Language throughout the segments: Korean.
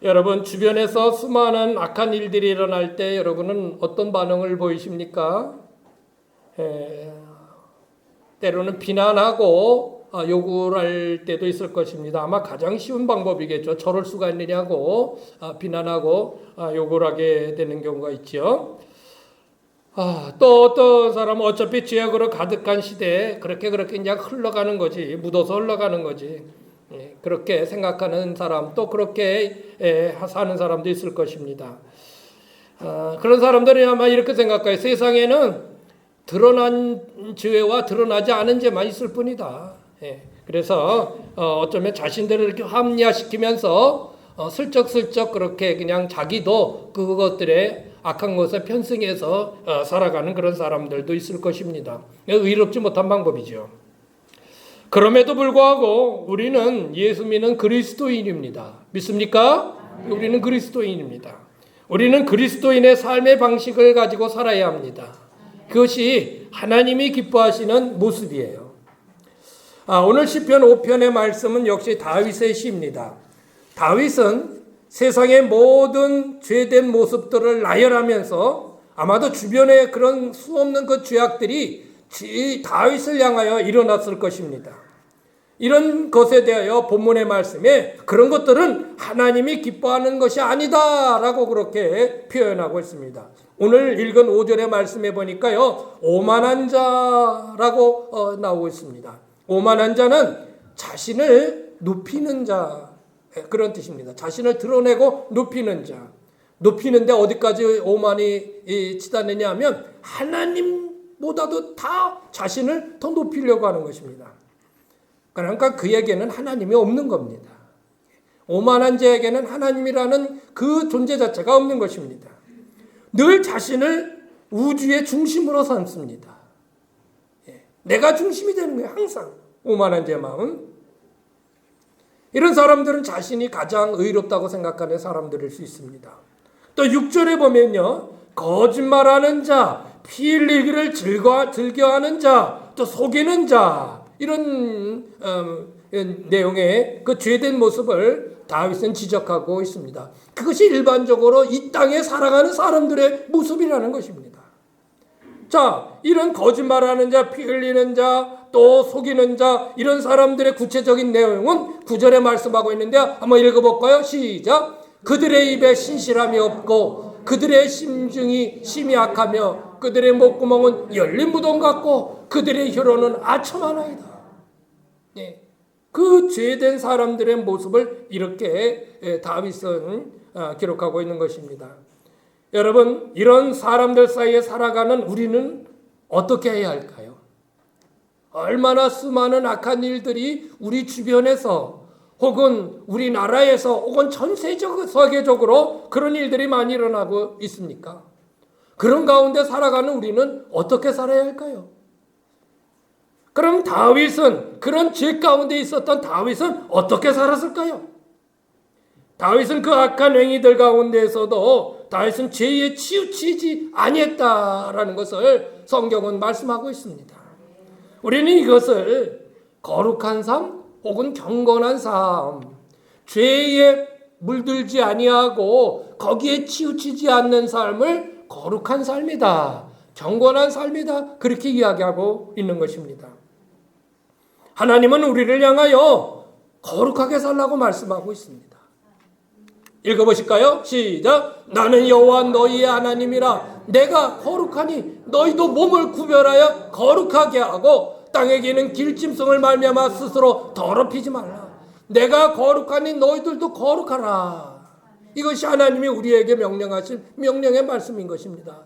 여러분 주변에서 수많은 악한 일들이 일어날 때 여러분은 어떤 반응을 보이십니까? 때로는 비난하고 욕을 할 때도 있을 것입니다. 아마 가장 쉬운 방법이겠죠. 저럴 수가 있느냐고 비난하고 욕을 하게 되는 경우가 있죠. 또 어떤 사람은 어차피 죄악으로 가득한 시대에 그렇게 그냥 흘러가는 거지, 묻어서 흘러가는 거지. 그렇게 생각하는 사람, 또 그렇게 사는 사람도 있을 것입니다. 그런 사람들이 아마 이렇게 생각해요. 세상에는 드러난 죄와 드러나지 않은 죄만 있을 뿐이다. 그래서 어쩌면 자신들을 이렇게 합리화시키면서 슬쩍슬쩍 그렇게 그냥 자기도 그것들에 악한 것에 편승해서 살아가는 그런 사람들도 있을 것입니다. 의롭지 못한 방법이죠. 그럼에도 불구하고 우리는 예수 믿는 그리스도인입니다. 믿습니까? 우리는 그리스도인입니다. 우리는 그리스도인의 삶의 방식을 가지고 살아야 합니다. 그것이 하나님이 기뻐하시는 모습이에요. 오늘 시편 5편의 말씀은 역시 다윗의 시입니다. 다윗은 세상의 모든 죄된 모습들을 나열하면서 아마도 주변에 그런 수없는 그 죄악들이 다윗을 향하여 일어났을 것입니다. 이런 것에 대하여 본문의 말씀에 그런 것들은 하나님이 기뻐하는 것이 아니다라고 그렇게 표현하고 있습니다. 오늘 읽은 5절의 말씀에 보니까요, 오만한 자라고 나오고 있습니다. 오만한 자는 자신을 높이는 자, 그런 뜻입니다. 자신을 드러내고 높이는 자. 높이는데 어디까지 오만이 치닫느냐 하면 하나님보다도 다 자신을 더 높이려고 하는 것입니다. 그러니까 그에게는 하나님이 없는 겁니다. 오만한 자에게는 하나님이라는 그 존재 자체가 없는 것입니다. 늘 자신을 우주의 중심으로 삼습니다. 내가 중심이 되는 거예요. 항상 오만한 자의 마음. 이런 사람들은 자신이 가장 의롭다고 생각하는 사람들일 수 있습니다. 또 6절에 보면요, 거짓말하는 자, 피 흘리기를 즐겨하는 자, 또 속이는 자, 이런 내용의 그 죄된 모습을 다윗은 지적하고 있습니다. 그것이 일반적으로 이 땅에 살아가는 사람들의 모습이라는 것입니다. 자, 이런 거짓말하는 자, 피 흘리는 자, 또 속이는 자, 이런 사람들의 구체적인 내용은 9절에 말씀하고 있는데 한번 읽어볼까요? 시작. 그들의 입에 신실함이 없고 그들의 심중이 심히 악하며 그들의 목구멍은 열린 무덤 같고 그들의 혀로는 아첨하나이다. 그 죄된 사람들의 모습을 이렇게 다윗은 기록하고 있는 것입니다. 여러분, 이런 사람들 사이에 살아가는 우리는 어떻게 해야 할까요? 얼마나 수많은 악한 일들이 우리 주변에서 혹은 우리나라에서 혹은 전 세계적으로 그런 일들이 많이 일어나고 있습니까? 그런 가운데 살아가는 우리는 어떻게 살아야 할까요? 그럼 다윗은, 그런 죄 가운데 있었던 다윗은 어떻게 살았을까요? 다윗은 그 악한 행위들 가운데에서도 다윗은 죄에 치우치지 아니했다라는 것을 성경은 말씀하고 있습니다. 우리는 이것을 거룩한 삶 혹은 경건한 삶, 죄에 물들지 아니하고 거기에 치우치지 않는 삶을 거룩한 삶이다, 경건한 삶이다, 그렇게 이야기하고 있는 것입니다. 하나님은 우리를 향하여 거룩하게 살라고 말씀하고 있습니다. 읽어보실까요? 시작. 나는 여호와 너희의 하나님이라. 내가 거룩하니 너희도 몸을 구별하여 거룩하게 하고 땅에 기는 길짐승을 말미암아 스스로 더럽히지 말라. 내가 거룩하니 너희들도 거룩하라. 이것이 하나님이 우리에게 명령하신 명령의 말씀인 것입니다.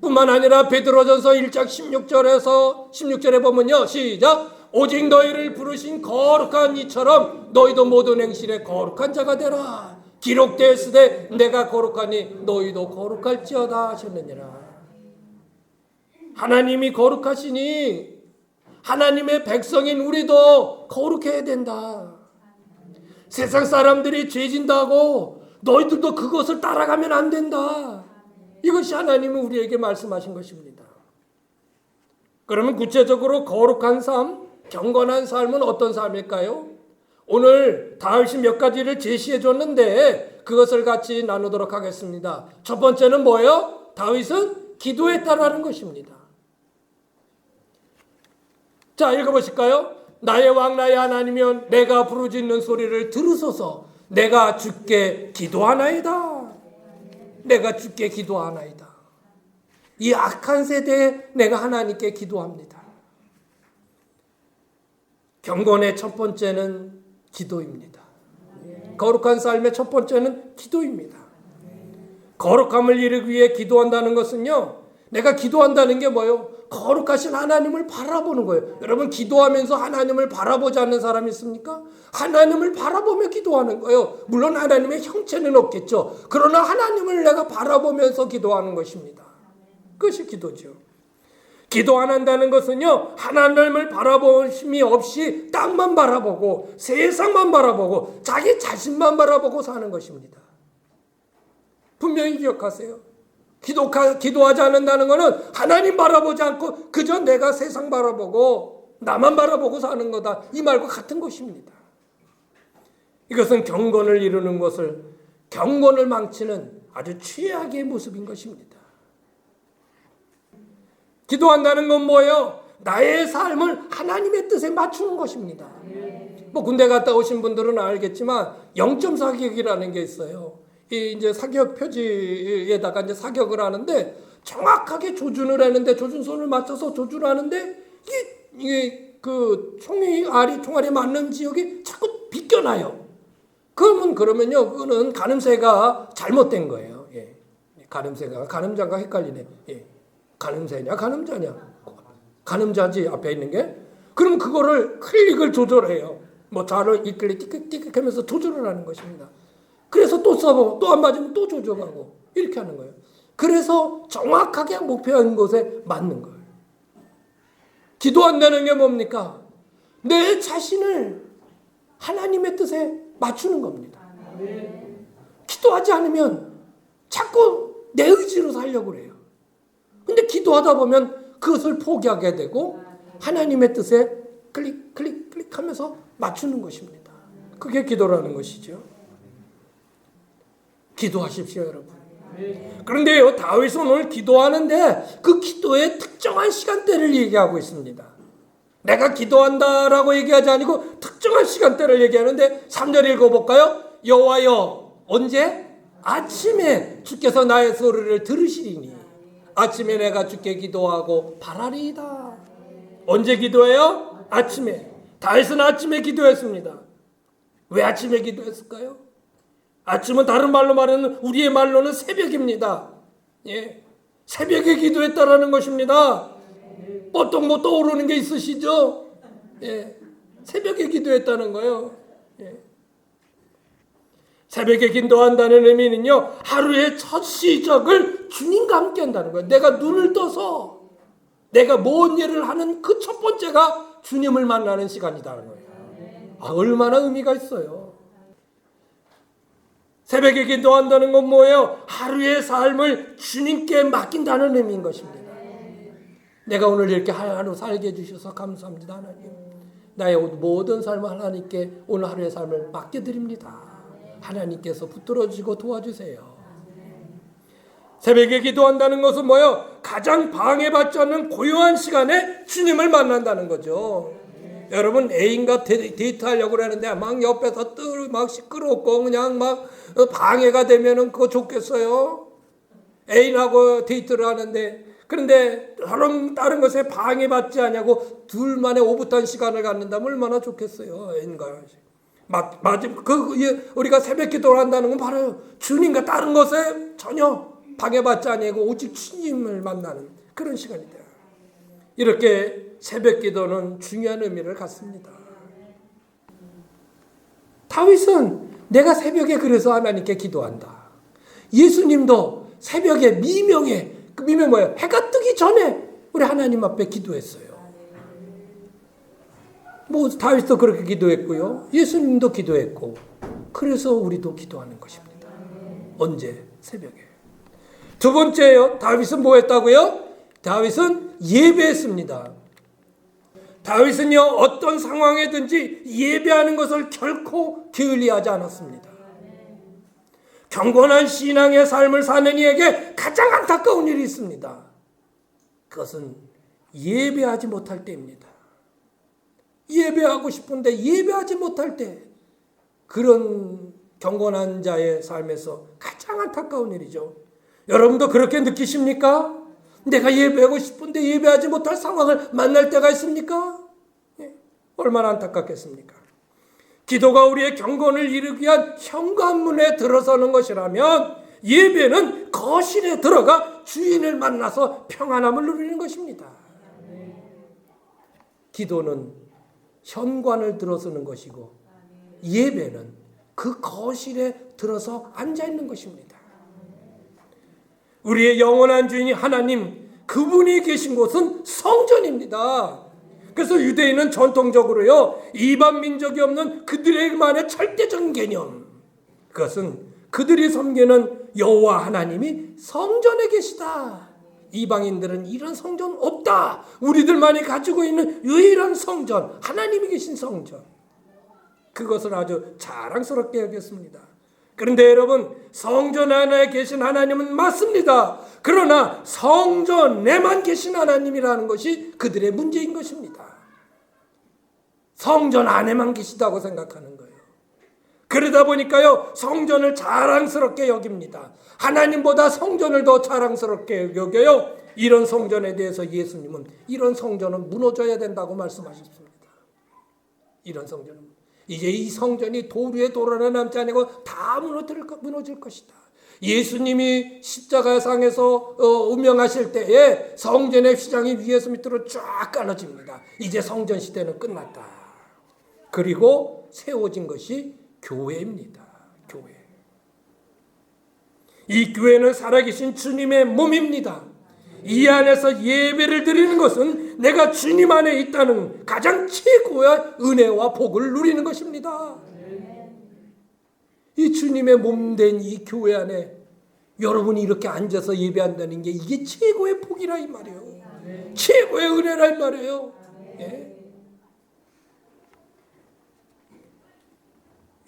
뿐만 아니라 베드로전서 1장 16절에 보면요, 시작. 오직 너희를 부르신 거룩한 이처럼 너희도 모든 행실에 거룩한 자가 되라. 기록되었으되 내가 거룩하니 너희도 거룩할지어다 하셨느니라. 하나님이 거룩하시니 하나님의 백성인 우리도 거룩해야 된다. 세상 사람들이 죄진다고 너희들도 그것을 따라가면 안 된다. 이것이 하나님이 우리에게 말씀하신 것입니다. 그러면 구체적으로 거룩한 삶, 경건한 삶은 어떤 삶일까요? 오늘 다윗이 몇 가지를 제시해 줬는데 있는데 그것을 같이 나누도록 하겠습니다. 첫 번째는 뭐예요? 다윗은 기도했다라는 것입니다. 자, 읽어보실까요? 나의 왕 나의 하나님이여 내가 부르짖는 소리를 들으소서. 내가 주께 기도하나이다. 내가 주께 기도하나이다. 이 악한 세대에 내가 하나님께 기도합니다. 경건의 첫 번째는 기도입니다. 거룩한 삶의 첫 번째는 기도입니다. 거룩함을 이루기 위해 기도한다는 것은요, 내가 기도한다는 게 뭐예요? 거룩하신 하나님을 바라보는 거예요. 여러분, 기도하면서 하나님을 바라보지 않는 사람이 있습니까? 하나님을 바라보며 기도하는 거예요. 물론 하나님의 형체는 없겠죠. 그러나 하나님을 내가 바라보면서 기도하는 것입니다. 그것이 기도죠. 기도 안 한다는 것은요, 하나님을 바라보심이 없이 땅만 바라보고 세상만 바라보고 자기 자신만 바라보고 사는 것입니다. 분명히 기억하세요. 기도하지 않는다는 것은 하나님 바라보지 않고 그저 내가 세상 바라보고 나만 바라보고 사는 거다, 이 말과 같은 것입니다. 이것은 경건을 이루는 것을, 경건을 망치는 아주 최악의 모습인 것입니다. 기도한다는 건 뭐예요? 나의 삶을 하나님의 뜻에 맞추는 것입니다. 뭐 군대 갔다 오신 분들은 알겠지만 0.4격이라는 게 있어요. 이 이제 사격 표지에다가 이제 사격을 하는데 정확하게 조준을 하는데, 조준선을 맞춰서 조준을 하는데 이게 그 총알이 맞는 지역이 자꾸 비껴나요. 그러면요, 그거는 가늠새가 잘못된 거예요. 예. 가늠자가 헷갈리네. 예. 가늠새냐 가늠자냐? 가늠자지 앞에 있는 게. 그럼 그거를 클릭을 조절해요. 뭐 좌를 이클릭 띠끗띠끗 하면서 조절을 하는 것입니다. 그래서 또 쏴보고 또 안 맞으면 또 조절하고 이렇게 하는 거예요. 그래서 정확하게 목표한 곳에 맞는 거예요. 기도한다는 게 뭡니까? 내 자신을 하나님의 뜻에 맞추는 겁니다. 기도하지 않으면 자꾸 내 의지로 살려고 그래요. 근데 기도하다 보면 그것을 포기하게 되고 하나님의 뜻에 클릭 하면서 맞추는 것입니다. 그게 기도라는 것이죠. 기도하십시오, 여러분. 그런데요, 다윗은 오늘 기도하는데 그 기도의 특정한 시간대를 얘기하고 있습니다. 내가 기도한다라고 얘기하지 않고 특정한 시간대를 얘기하는데 3절 읽어볼까요? 여호와여, 언제? 아침에 주께서 나의 소리를 들으시리니 아침에 내가 주께 기도하고 바라리이다. 언제 기도해요? 아침에. 다윗은 아침에 기도했습니다. 왜 아침에 기도했을까요? 아침은 다른 말로 말하는, 우리의 말로는 새벽입니다. 예, 새벽에 기도했다라는 것입니다. 보통 뭐 떠오르는 게 있으시죠? 예, 새벽에 기도했다는 거예요. 예. 새벽에 기도한다는 의미는요, 하루의 첫 시작을 주님과 함께 한다는 거예요. 내가 눈을 떠서 내가 뭔 일을 하는 그 첫 번째가 주님을 만나는 시간이라는 거예요. 아, 얼마나 의미가 있어요. 새벽에 기도한다는 건 뭐예요? 하루의 삶을 주님께 맡긴다는 의미인 것입니다. 내가 오늘 이렇게 하루 살게 해주셔서 감사합니다, 하나님. 나의 모든 삶을 하나님께 오늘 하루의 삶을 맡겨드립니다. 하나님께서 붙들어주고 도와주세요. 새벽에 기도한다는 것은 뭐예요? 가장 방해받지 않는 고요한 시간에 주님을 만난다는 거죠. 여러분, 애인과 데이트하려고 하는데 막 옆에서 막 시끄럽고 그냥 막 방해가 되면은 그거 좋겠어요? 애인하고 데이트를 하는데, 그런데 다른 것에 방해받지 않냐고 둘만의 오붓한 시간을 갖는다면 얼마나 좋겠어요, 애인과. 우리가 새벽 기도를 한다는 건 바로 주님과 다른 것에 전혀 방해받지 않고 오직 주님을 만나는 그런 시간이다. 이렇게 새벽 기도는 중요한 의미를 갖습니다. 다윗은 내가 새벽에 그래서 하나님께 기도한다. 예수님도 새벽에 미명에, 그 미명 뭐예요? 해가 뜨기 전에 우리 하나님 앞에 기도했어요. 뭐 다윗도 그렇게 기도했고요. 예수님도 기도했고, 그래서 우리도 기도하는 것입니다. 언제? 새벽에. 두 번째요. 다윗은 뭐 했다고요? 다윗은 예배했습니다. 다윗은요, 어떤 상황에든지 예배하는 것을 결코 게을리하지 않았습니다. 경건한 신앙의 삶을 사는 이에게 가장 안타까운 일이 있습니다. 그것은 예배하지 못할 때입니다. 예배하고 싶은데 예배하지 못할 때, 그런 경건한 자의 삶에서 가장 안타까운 일이죠. 여러분도 그렇게 느끼십니까? 내가 예배하고 싶은데 예배하지 못할 상황을 만날 때가 있습니까? 얼마나 안타깝겠습니까? 기도가 우리의 경건을 이루기 위한 현관문에 들어서는 것이라면, 예배는 거실에 들어가 주인을 만나서 평안함을 누리는 것입니다. 기도는 현관을 들어서는 것이고, 예배는 그 거실에 들어서 앉아 있는 것입니다. 우리의 영원한 주인이 하나님, 그분이 계신 곳은 성전입니다. 그래서 유대인은 전통적으로요, 이방 민족이 없는 그들만의 절대적인 개념, 그것은 그들이 섬기는 여호와 하나님이 성전에 계시다. 이방인들은 이런 성전 없다. 우리들만이 가지고 있는 유일한 성전, 하나님이 계신 성전, 그것을 아주 자랑스럽게 여겼습니다. 그런데 여러분, 성전 안에 계신 하나님은 맞습니다. 그러나 성전에만 계신 하나님이라는 것이 그들의 문제인 것입니다. 성전 안에만 계시다고 생각하는 거예요. 그러다 보니까요, 성전을 자랑스럽게 여깁니다. 하나님보다 성전을 더 자랑스럽게 여겨요. 이런 성전에 대해서 예수님은 이런 성전은 무너져야 된다고 말씀하셨습니다. 이런 성전은 이제 이 성전이 돌 위에 돌 하나 남지 아니고 다 무너질 것이다. 예수님이 십자가상에서 운명하실 때에 성전의 휘장이 위에서 밑으로 쫙 깔아집니다. 이제 성전 시대는 끝났다. 그리고 세워진 것이 교회입니다. 교회. 이 교회는 살아계신 주님의 몸입니다. 이 안에서 예배를 드리는 것은 내가 주님 안에 있다는 가장 최고의 은혜와 복을 누리는 것입니다. 이 주님의 몸 된 이 교회 안에 여러분이 이렇게 앉아서 예배한다는 게 이게 최고의 복이라 이 말이에요. 최고의 은혜라 이 말이에요. 예?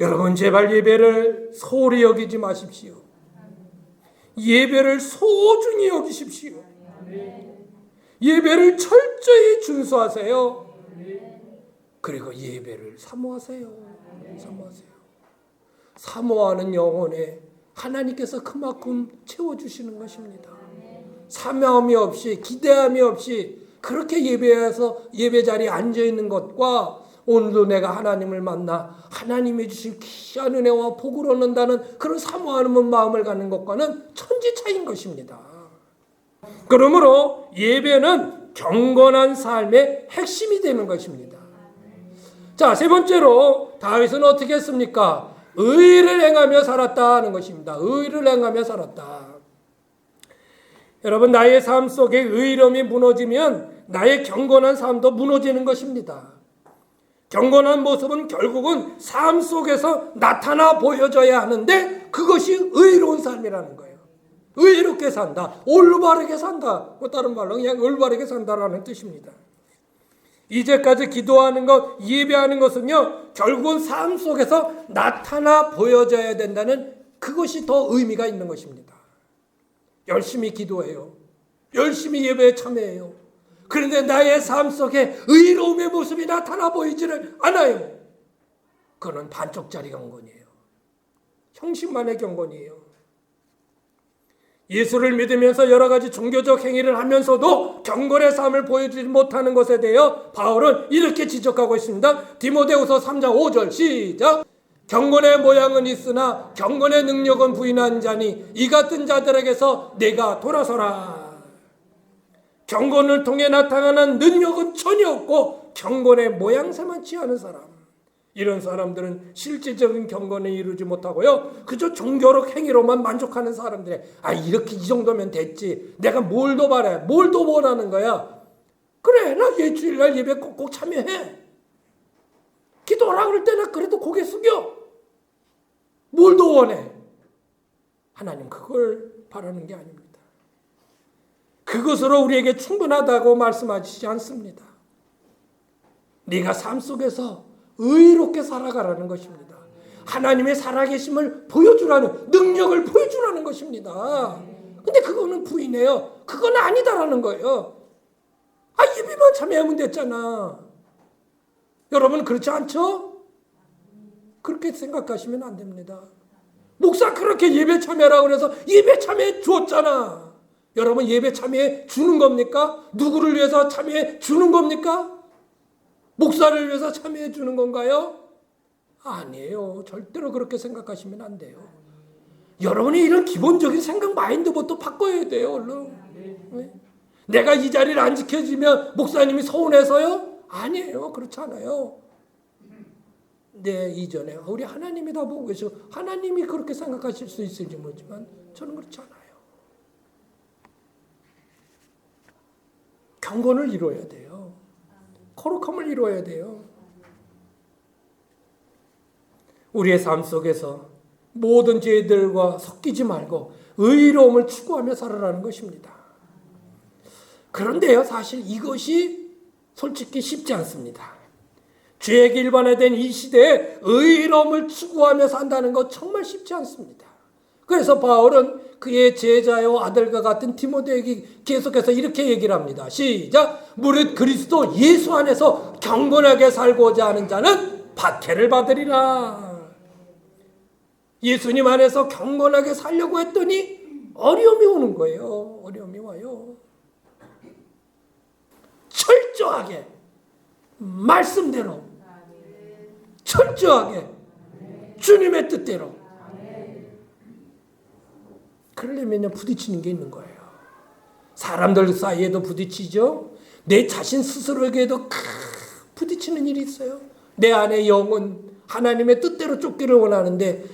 여러분, 제발 예배를 소홀히 여기지 마십시오. 예배를 소중히 여기십시오. 예배를 철저히 준수하세요. 그리고 예배를 사모하세요. 사모하는 영혼에 하나님께서 그만큼 채워주시는 것입니다. 사명함이 없이, 기대함이 없이 그렇게 예배해서 예배 자리에 앉아있는 것과, 오늘도 내가 하나님을 만나 하나님이 주신 귀한 은혜와 복을 얻는다는 그런 사모하는 마음을 갖는 것과는 천지 차이인 것입니다. 그러므로 예배는 경건한 삶의 핵심이 되는 것입니다. 자, 세 번째로 다윗은 어떻게 했습니까? 의를 행하며 살았다는 것입니다. 의를 행하며 살았다. 여러분, 나의 삶 속에 의로움이 무너지면 나의 경건한 삶도 무너지는 것입니다. 경건한 모습은 결국은 삶 속에서 나타나 보여져야 하는데, 그것이 의로운 삶이라는 거예요. 의롭게 산다, 올바르게 산다, 다른 말로 그냥 올바르게 산다라는 뜻입니다. 이제까지 기도하는 것, 예배하는 것은요, 결국은 삶 속에서 나타나 보여져야 된다는 그것이 더 의미가 있는 것입니다. 열심히 기도해요. 열심히 예배에 참여해요. 그런데 나의 삶 속에 의로움의 모습이 나타나 보이지를 않아요. 그건 반쪽짜리 경건이에요. 형식만의 경건이에요. 예수를 믿으면서 여러 가지 종교적 행위를 하면서도 경건의 삶을 보여주지 못하는 것에 대해 바울은 이렇게 지적하고 있습니다. 디모데후서 3장 5절 시작. 경건의 모양은 있으나 경건의 능력은 부인한 자니 이 같은 자들에게서 내가 돌아서라. 경건을 통해 나타나는 능력은 전혀 없고 경건의 모양새만 취하는 사람, 이런 사람들은 실질적인 경건을 이루지 못하고요, 그저 종교적 행위로만 만족하는 사람들이, 이렇게 이 정도면 됐지, 내가 뭘 더 바래, 뭘 더 원하는 거야. 그래, 나 주일날 예배 꼭 참여해. 기도하라 그럴 때는 그래도 고개 숙여. 뭘 더 원해? 하나님 그걸 바라는 게 아닙니다. 그것으로 우리에게 충분하다고 말씀하시지 않습니다. 네가 삶 속에서 의롭게 살아가라는 것입니다. 하나님의 살아계심을 보여주라는, 능력을 보여주라는 것입니다. 근데 그거는 부인해요. 그건 아니다라는 거예요. 예배만 참여하면 됐잖아. 여러분 그렇지 않죠? 그렇게 생각하시면 안 됩니다. 목사 그렇게 예배 참여하라고 그래서 예배 참여해 줬잖아. 여러분 예배 참여해 주는 겁니까? 누구를 위해서 참여해 주는 겁니까? 목사를 위해서 참여해 주는 건가요? 아니에요. 절대로 그렇게 생각하시면 안 돼요. 여러분이 이런 기본적인 생각 마인드부터 바꿔야 돼요. 얼른. 네? 내가 이 자리를 안 지켜주면 목사님이 서운해서요? 아니에요. 그렇지 않아요. 네, 이전에 우리 하나님이 다 보고 계시고 하나님이 그렇게 생각하실 수 있을지 모르지만 저는 그렇지 않아요. 경건을 이루어야 돼요. 거룩함을 이루어야 돼요. 우리의 삶 속에서 모든 죄들과 섞이지 말고 의로움을 추구하며 살아라는 것입니다. 그런데요, 사실 이것이 솔직히 쉽지 않습니다. 죄에게 일반화된 이 시대에 의로움을 추구하며 산다는 것 정말 쉽지 않습니다. 그래서 바울은 그의 제자요 아들과 같은 디모데에게 계속해서 이렇게 얘기를 합니다. 시작! 무릇 그리스도 예수 안에서 경건하게 살고자 하는 자는 박해를 받으리라. 예수님 안에서 경건하게 살려고 했더니 어려움이 오는 거예요. 어려움이 와요. 철저하게 말씀대로, 철저하게 주님의 뜻대로 그러려면 부딪히는 게 있는 거예요. 사람들 사이에도 부딪히죠. 내 자신 스스로에게도 부딪히는 일이 있어요. 내 안의 영은 하나님의 뜻대로 쫓기를 원하는데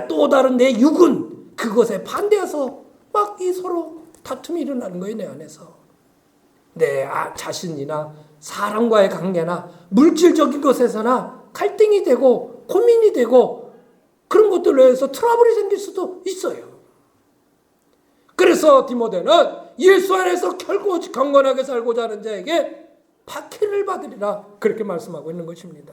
또 다른 내 육은 그것에 반대해서 막 서로 다툼이 일어나는 거예요. 내 안에서. 내 자신이나 사람과의 관계나 물질적인 것에서나 갈등이 되고 고민이 되고 그런 것들로 해서 트러블이 생길 수도 있어요. 그래서 디모데는 예수 안에서 결코 경건하게 살고자 하는 자에게 박해를 받으리라 그렇게 말씀하고 있는 것입니다.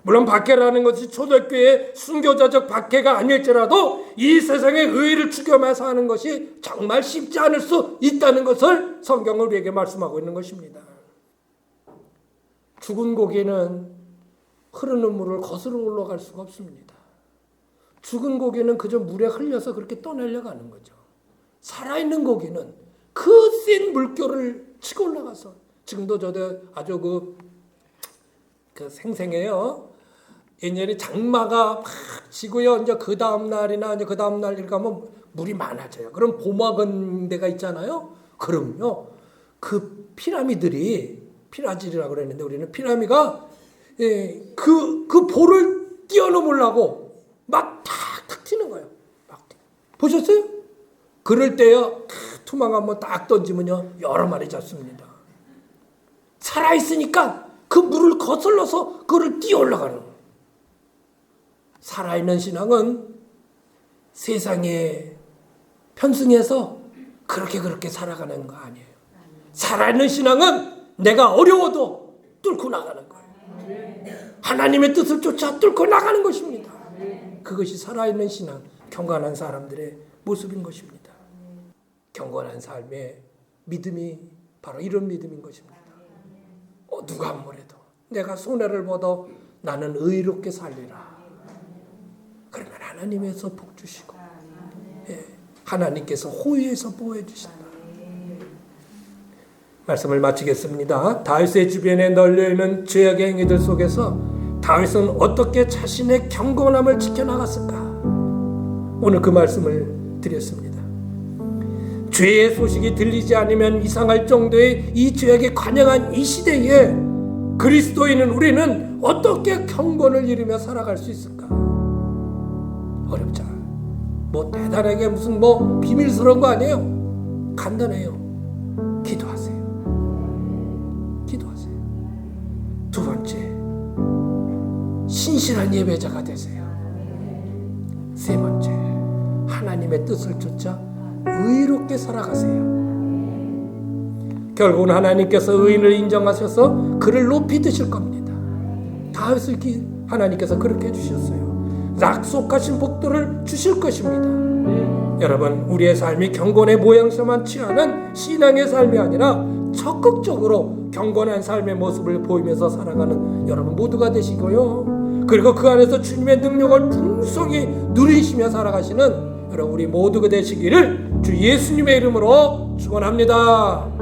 물론 박해라는 것이 초대교회의 순교자적 박해가 아닐지라도 이 세상의 의의를 추구하면서 하는 것이 정말 쉽지 않을 수 있다는 것을 성경은 우리에게 말씀하고 있는 것입니다. 죽은 고기는 흐르는 물을 거스러 올라갈 수가 없습니다. 죽은 고기는 그저 물에 흘려서 그렇게 떠내려가는 거죠. 살아있는 고기는 그 센 물결을 치고 올라가서, 지금도 저도 아주 그 생생해요. 옛날에 장마가 막 지고요. 이제 그 다음 날이나 이제 그 다음 날 가면 물이 많아져요. 그럼 봄막은 데가 있잖아요. 그럼요. 그 피라질이라고 그랬는데 우리는 피라미가 그 볼을 뛰어넘으려고 막 탁탁 튀는 거예요. 막 보셨어요? 그럴 때요. 투망 한번 딱 던지면요. 여러 마리 잡습니다. 살아있으니까 그 물을 거슬러서 그거를 뛰어 올라가는 거예요. 살아있는 신앙은 세상에 편승해서 그렇게 살아가는 거 아니에요. 살아있는 신앙은 내가 어려워도 뚫고 나가는 거예요. 하나님의 뜻을 쫓아 뚫고 나가는 것입니다. 그것이 살아있는 신앙, 경건한 사람들의 모습인 것입니다. 경건한 삶의 믿음이 바로 이런 믿음인 것입니다. 누가 뭐래도 내가 손해를 보도 나는 의롭게 살리라. 그러면 하나님에서 복 주시고 하나님께서 호의해서 보호해 주신다. 말씀을 마치겠습니다. 다윗의 주변에 널려있는 죄악의 행위들 속에서 다윗은 어떻게 자신의 경건함을 지켜나갔을까? 오늘 그 말씀을 드렸습니다. 죄의 소식이 들리지 않으면 이상할 정도의 이 죄악에 관영한 이 시대에 그리스도인은 우리는 어떻게 경건을 이루며 살아갈 수 있을까? 어렵지 않아요. 대단하게 무슨 비밀스러운 거 아니에요. 간단해요. 기도하세요. 두 번째, 신실한 예배자가 되세요. 세 번째, 하나님의 뜻을 쫓아 의롭게 살아가세요. 결국은 하나님께서 의인을 인정하셔서 그를 높이 드실 겁니다. 다윗을 하나님께서 그렇게 해주셨어요. 약속하신 복들을 주실 것입니다. 여러분, 우리의 삶이 경건의 모양새만 취하는 신앙의 삶이 아니라 적극적으로 경건한 삶의 모습을 보이면서 살아가는 여러분 모두가 되시고요, 그리고 그 안에서 주님의 능력을 풍성히 누리시며 살아가시는 여러분 우리 모두가 되시기를 주 예수님의 이름으로 축원합니다.